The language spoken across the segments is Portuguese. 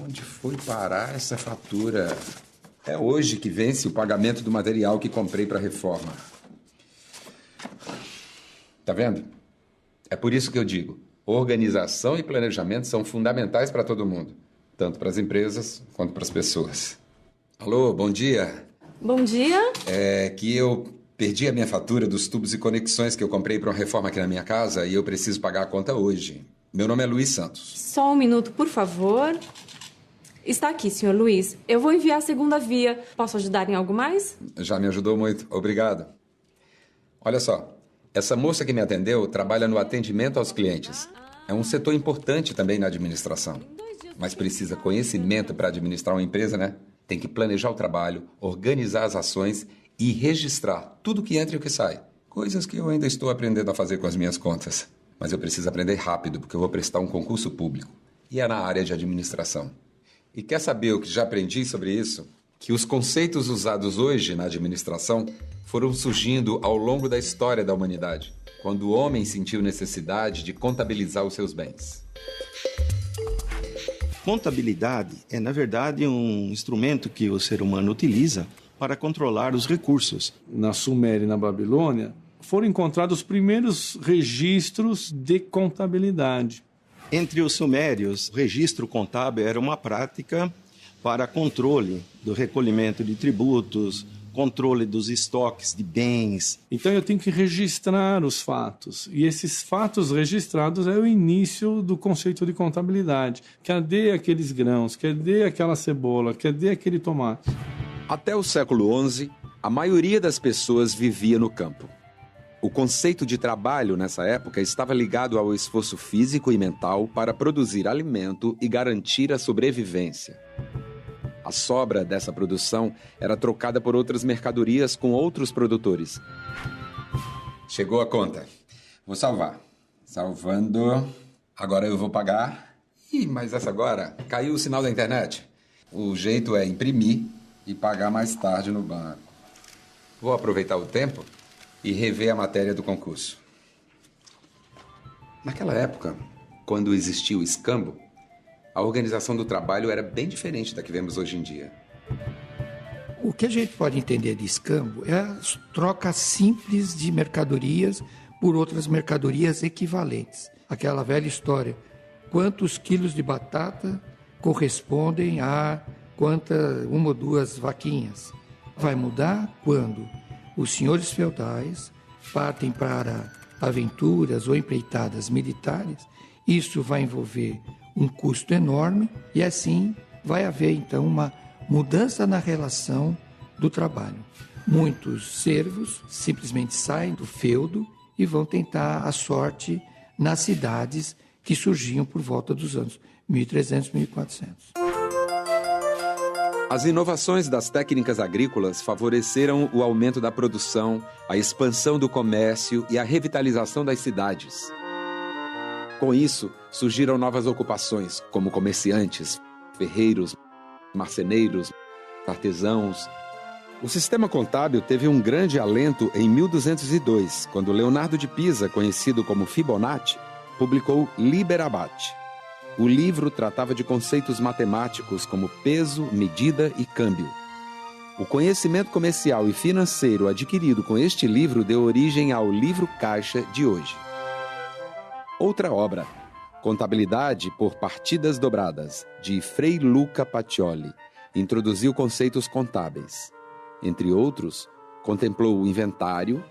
Onde foi parar essa fatura? É hoje que vence o pagamento do material que comprei para a reforma. Tá vendo? É por isso que eu digo, organização e planejamento são fundamentais para todo mundo, tanto para as empresas quanto para as pessoas. Alô, bom dia. Bom dia. É que eu perdi a minha fatura dos tubos e conexões que eu comprei para uma reforma aqui na minha casa e eu preciso pagar a conta hoje. Meu nome é Luiz Santos. Só um minuto, por favor. Está aqui, senhor Luiz. Eu vou enviar a segunda via. Posso ajudar em algo mais? Já me ajudou muito. Obrigado. Olha só, essa moça que me atendeu trabalha no atendimento aos clientes. É um setor importante também na administração. Mas precisa conhecimento para administrar uma empresa, né? Tem que planejar o trabalho, organizar as ações e registrar tudo que entra e o que sai. Coisas que eu ainda estou aprendendo a fazer com as minhas contas. Mas eu preciso aprender rápido, porque eu vou prestar um concurso público. E é na área de administração. E quer saber o que já aprendi sobre isso? Que os conceitos usados hoje na administração foram surgindo ao longo da história da humanidade, quando o homem sentiu necessidade de contabilizar os seus bens. Contabilidade é, na verdade, um instrumento que o ser humano utiliza para controlar os recursos. Na Suméria e na Babilônia, foram encontrados os primeiros registros de contabilidade. Entre os sumérios, o registro contábil era uma prática para controle do recolhimento de tributos, controle dos estoques de bens. Então eu tenho que registrar os fatos. E esses fatos registrados é o início do conceito de contabilidade. Cadê aqueles grãos? Cadê aquela cebola? Cadê aquele tomate? Até o século XI, a maioria das pessoas vivia no campo. O conceito de trabalho nessa época estava ligado ao esforço físico e mental para produzir alimento e garantir a sobrevivência. A sobra dessa produção era trocada por outras mercadorias com outros produtores. Chegou a conta. Vou salvar. Salvando. Agora eu vou pagar. Ih, mas essa agora caiu o sinal da internet. O jeito é imprimir e pagar mais tarde no banco. Vou aproveitar o tempo e rever a matéria do concurso. Naquela época, quando existia o escambo, a organização do trabalho era bem diferente da que vemos hoje em dia. O que a gente pode entender de escambo é a troca simples de mercadorias por outras mercadorias equivalentes. Aquela velha história, quantos quilos de batata correspondem a uma ou duas vaquinhas? Vai mudar quando os senhores feudais partem para aventuras ou empreitadas militares. Isso vai envolver um custo enorme e assim vai haver então uma mudança na relação do trabalho. Muitos servos simplesmente saem do feudo e vão tentar a sorte nas cidades que surgiam por volta dos anos 1300, 1400. As inovações das técnicas agrícolas favoreceram o aumento da produção, a expansão do comércio e a revitalização das cidades. Com isso, surgiram novas ocupações, como comerciantes, ferreiros, marceneiros, artesãos. O sistema contábil teve um grande alento em 1202, quando Leonardo de Pisa, conhecido como Fibonacci, publicou Liber Abatte. O livro tratava de conceitos matemáticos como peso, medida e câmbio. O conhecimento comercial e financeiro adquirido com este livro deu origem ao livro caixa de hoje. Outra obra, Contabilidade por Partidas Dobradas, de Frei Luca Pacioli, introduziu conceitos contábeis. Entre outros, contemplou o inventário,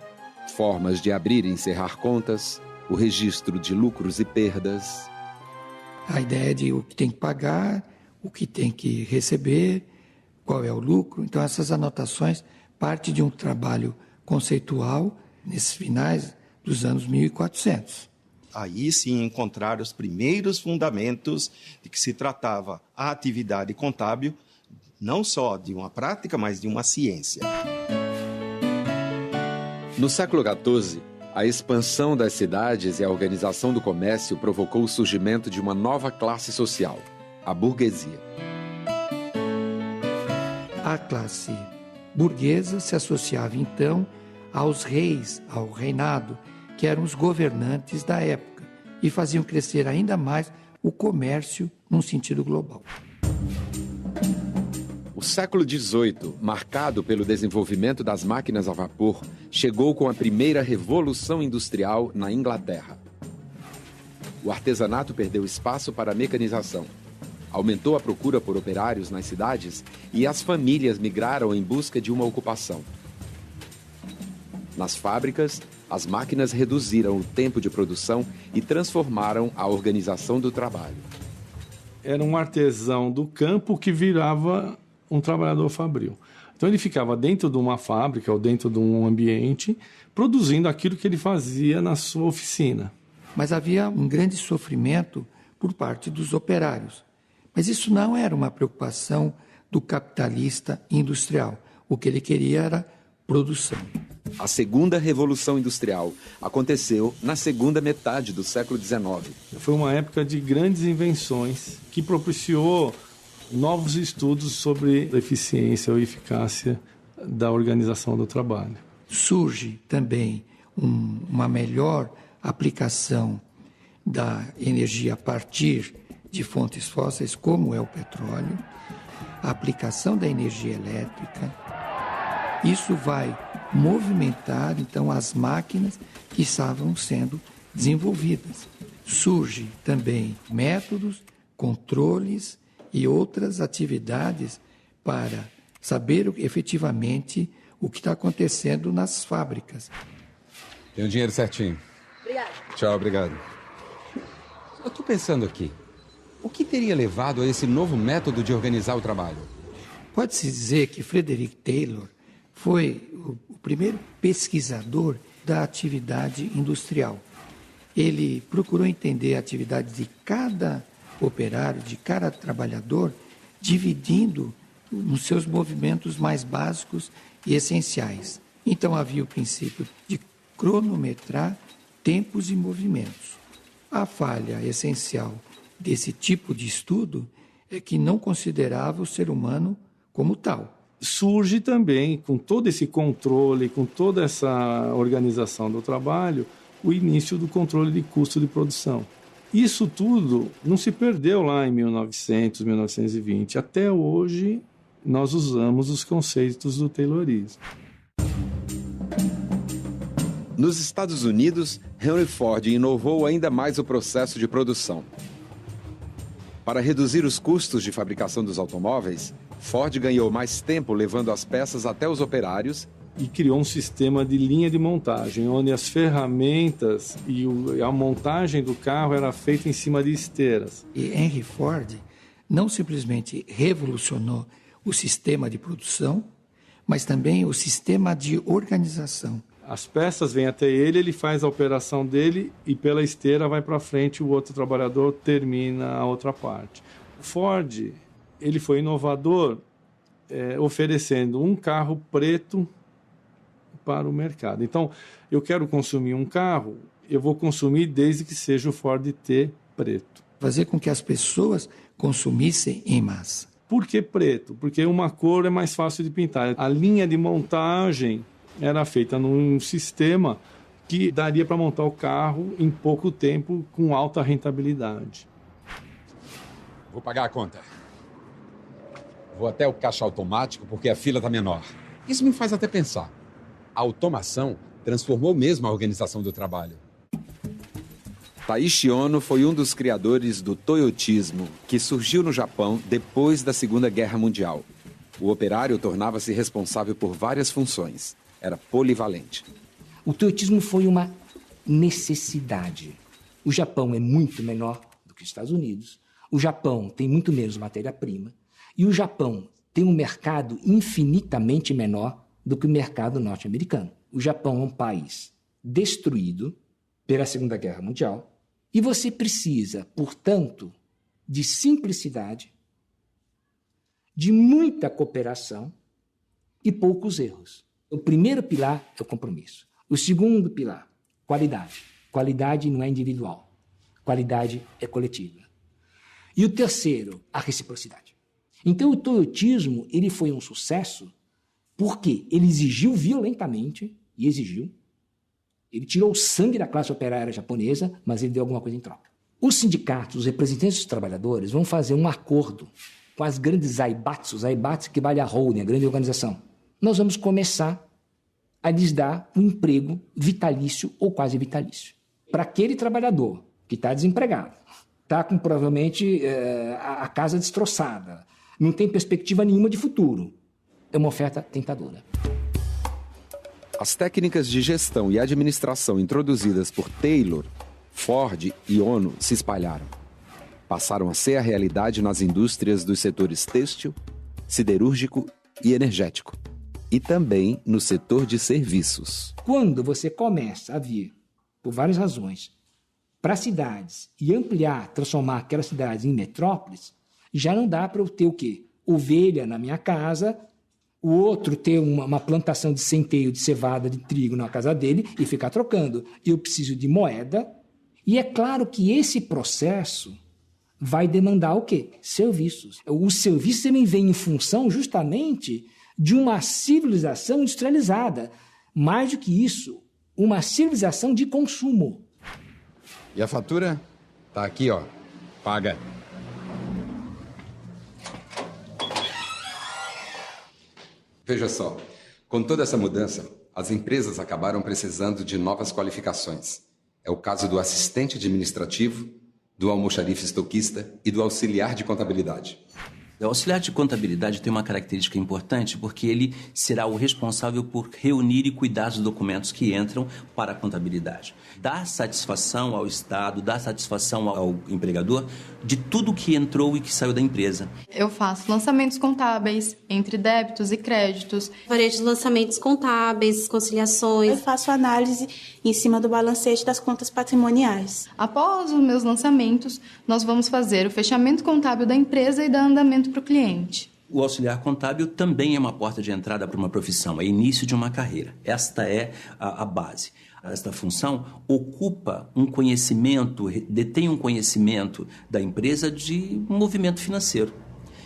formas de abrir e encerrar contas, o registro de lucros e perdas. A ideia de o que tem que pagar, o que tem que receber, qual é o lucro. Então, essas anotações partem de um trabalho conceitual nesses finais dos anos 1400. Aí sim encontraram os primeiros fundamentos de que se tratava a atividade contábil, não só de uma prática, mas de uma ciência. No século XIV, a expansão das cidades e a organização do comércio provocou o surgimento de uma nova classe social, a burguesia. A classe burguesa se associava então aos reis, ao reinado, que eram os governantes da época, e faziam crescer ainda mais o comércio num sentido global. O século XVIII, marcado pelo desenvolvimento das máquinas a vapor, chegou com a primeira revolução industrial na Inglaterra. O artesanato perdeu espaço para a mecanização. Aumentou a procura por operários nas cidades e as famílias migraram em busca de uma ocupação. Nas fábricas, as máquinas reduziram o tempo de produção e transformaram a organização do trabalho. Era um artesão do campo que virava um trabalhador fabril. Então ele ficava dentro de uma fábrica ou dentro de um ambiente produzindo aquilo que ele fazia na sua oficina. Mas havia um grande sofrimento por parte dos operários. Mas isso não era uma preocupação do capitalista industrial. O que ele queria era produção. A segunda revolução industrial aconteceu na segunda metade do século XIX. Foi uma época de grandes invenções que propiciou novos estudos sobre a eficiência ou eficácia da organização do trabalho. Surge também uma melhor aplicação da energia a partir de fontes fósseis, como é o petróleo, a aplicação da energia elétrica. Isso vai movimentar, então, as máquinas que estavam sendo desenvolvidas. Surge também métodos, controles e outras atividades para saber efetivamente o que está acontecendo nas fábricas. Tem o dinheiro certinho. Obrigada. Tchau, obrigado. Eu estou pensando aqui, o que teria levado a esse novo método de organizar o trabalho? Pode-se dizer que Frederick Taylor foi o primeiro pesquisador da atividade industrial. Ele procurou entender a atividade de cada operário, de cada trabalhador, dividindo nos seus movimentos mais básicos e essenciais. Então havia o princípio de cronometrar tempos e movimentos. A falha essencial desse tipo de estudo é que não considerava o ser humano como tal. Surge também, com todo esse controle, com toda essa organização do trabalho, o início do controle de custo de produção. Isso tudo não se perdeu lá em 1900, 1920. Até hoje, nós usamos os conceitos do Taylorismo. Nos Estados Unidos, Henry Ford inovou ainda mais o processo de produção. Para reduzir os custos de fabricação dos automóveis, Ford ganhou mais tempo levando as peças até os operários e criou um sistema de linha de montagem, onde as ferramentas e a montagem do carro era feita em cima de esteiras. E Henry Ford não simplesmente revolucionou o sistema de produção, mas também o sistema de organização. As peças vêm até ele, ele faz a operação dele e pela esteira vai para frente, o outro trabalhador termina a outra parte. Ford, ele foi inovador, oferecendo um carro preto para o mercado. Então, eu quero consumir um carro, eu vou consumir desde que seja o Ford T preto. Fazer com que as pessoas consumissem em massa. Por que preto? Porque uma cor é mais fácil de pintar. A linha de montagem era feita num sistema que daria para montar o carro em pouco tempo com alta rentabilidade. Vou pagar a conta. Vou até o caixa automático porque a fila está menor. Isso me faz até pensar. A automação transformou mesmo a organização do trabalho. Taishi Ohno foi um dos criadores do toyotismo, que surgiu no Japão depois da Segunda Guerra Mundial. O operário tornava-se responsável por várias funções. Era polivalente. O toyotismo foi uma necessidade. O Japão é muito menor do que os Estados Unidos. O Japão tem muito menos matéria-prima. E o Japão tem um mercado infinitamente menor do que o mercado norte-americano. O Japão é um país destruído pela Segunda Guerra Mundial e você precisa, portanto, de simplicidade, de muita cooperação e poucos erros. O primeiro pilar é o compromisso. O segundo pilar, qualidade. Qualidade não é individual. Qualidade é coletiva. E o terceiro, a reciprocidade. Então, o toyotismo ele foi um sucesso porque ele exigiu violentamente, e exigiu, ele tirou o sangue da classe operária japonesa, mas ele deu alguma coisa em troca. Os sindicatos, os representantes dos trabalhadores, vão fazer um acordo com as grandes zaibatsu, zaibatsu equivale a holding, a grande organização. Nós vamos começar a lhes dar um emprego vitalício ou quase vitalício. Para aquele trabalhador que está desempregado, está com provavelmente a casa destroçada, não tem perspectiva nenhuma de futuro, é uma oferta tentadora. As técnicas de gestão e administração introduzidas por Taylor, Ford e ONU se espalharam. Passaram a ser a realidade nas indústrias dos setores têxtil, siderúrgico e energético. E também no setor de serviços. Quando você começa a vir, por várias razões, para cidades e ampliar, transformar aquelas cidades em metrópoles, já não dá para eu ter o quê? Ovelha na minha casa, o outro ter uma plantação de centeio, de cevada, de trigo na casa dele e ficar trocando. Eu preciso de moeda. E é claro que esse processo vai demandar o quê? Serviços. Os serviços também vêm em função justamente de uma civilização industrializada. Mais do que isso, uma civilização de consumo. E a fatura? Tá aqui, ó. Paga. Veja só, com toda essa mudança, as empresas acabaram precisando de novas qualificações. É o caso do assistente administrativo, do almoxarife estoquista e do auxiliar de contabilidade. O auxiliar de contabilidade tem uma característica importante porque ele será o responsável por reunir e cuidar dos documentos que entram para a contabilidade. Dá satisfação ao Estado, dá satisfação ao empregador de tudo que entrou e que saiu da empresa. Eu faço lançamentos contábeis entre débitos e créditos. Varejo de lançamentos contábeis, conciliações. Eu faço análise em cima do balancete das contas patrimoniais. Após os meus lançamentos, nós vamos fazer o fechamento contábil da empresa e dar andamento para o cliente. O auxiliar contábil também é uma porta de entrada para uma profissão, é início de uma carreira. Esta é a base. Esta função ocupa um conhecimento, detém um conhecimento da empresa de movimento financeiro.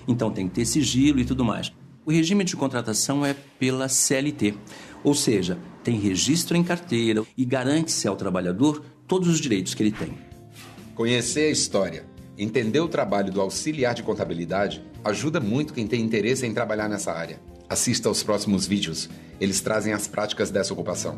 Então tem que ter sigilo e tudo mais. O regime de contratação é pela CLT, ou seja, tem registro em carteira e garante-se ao trabalhador todos os direitos que ele tem. Conhecer a história, entender o trabalho do auxiliar de contabilidade ajuda muito quem tem interesse em trabalhar nessa área. Assista aos próximos vídeos, eles trazem as práticas dessa ocupação.